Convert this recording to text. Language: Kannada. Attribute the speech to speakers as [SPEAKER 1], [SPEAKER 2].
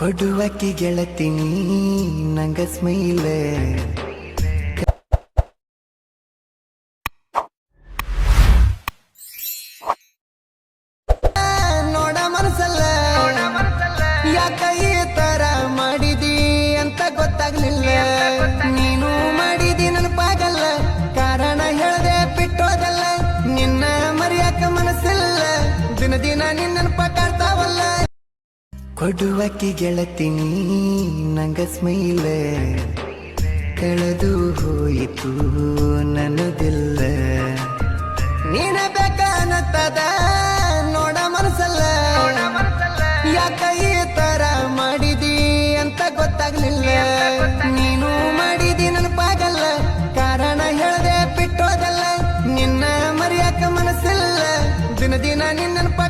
[SPEAKER 1] ಕೊಡುವಕ್ಕೆ ಗೆಳತೀನಿ ನಂಗ ಸ್ಮೈಲ್ ನೋಡ ಮನಸಲ್ಲ ಯಾಕ ಈ ತರ ಮಾಡಿದಿ ಅಂತ ಗೊತ್ತಾಗ್ಲಿಲ್ಲ ನೀನು ಮಾಡಿದಿ ನೆನಪಾಗಲ್ಲ ಕಾರಣ ಹೇಳ್ದೆ ಬಿಟ್ಟೋದಲ್ಲ ನಿನ್ನ ಮರೆಯಕ ಮನಸ್ಸಿಲ್ಲ ದಿನ ದಿನ ನಿನ್ನ ನೆನಪ ಕಾಡ್ತಾವಲ್ಲ ಕೊಡುವಕ್ಕೆ ಗೆಳತೀನಿ ನಂಗ ಸ್ಮೈಲ್ ಕಳೆದು ಹೋಯಿತು ನನ್ನದಿಲ್ಲ ನೀನ ಬೇಕನ್ನತ್ತದ ನೋಡ ಮನಸಲ್ಲ ಯಾಕ ಈ ತರ ಮಾಡಿದಿ ಅಂತ ಗೊತ್ತಾಗ್ಲಿಲ್ಲ ನೀನು ಮಾಡಿದಿ ನೆನಪಾಗಲ್ಲ ಕಾರಣ ಹೇಳ್ದೆ ಬಿಟ್ಟೋದಲ್ಲ ನಿನ್ನ ಮರೆಯಕ ಮನಸ್ಸಿಲ್ಲ ದಿನ ದಿನ ನಿನ್ನ ನೆನಪ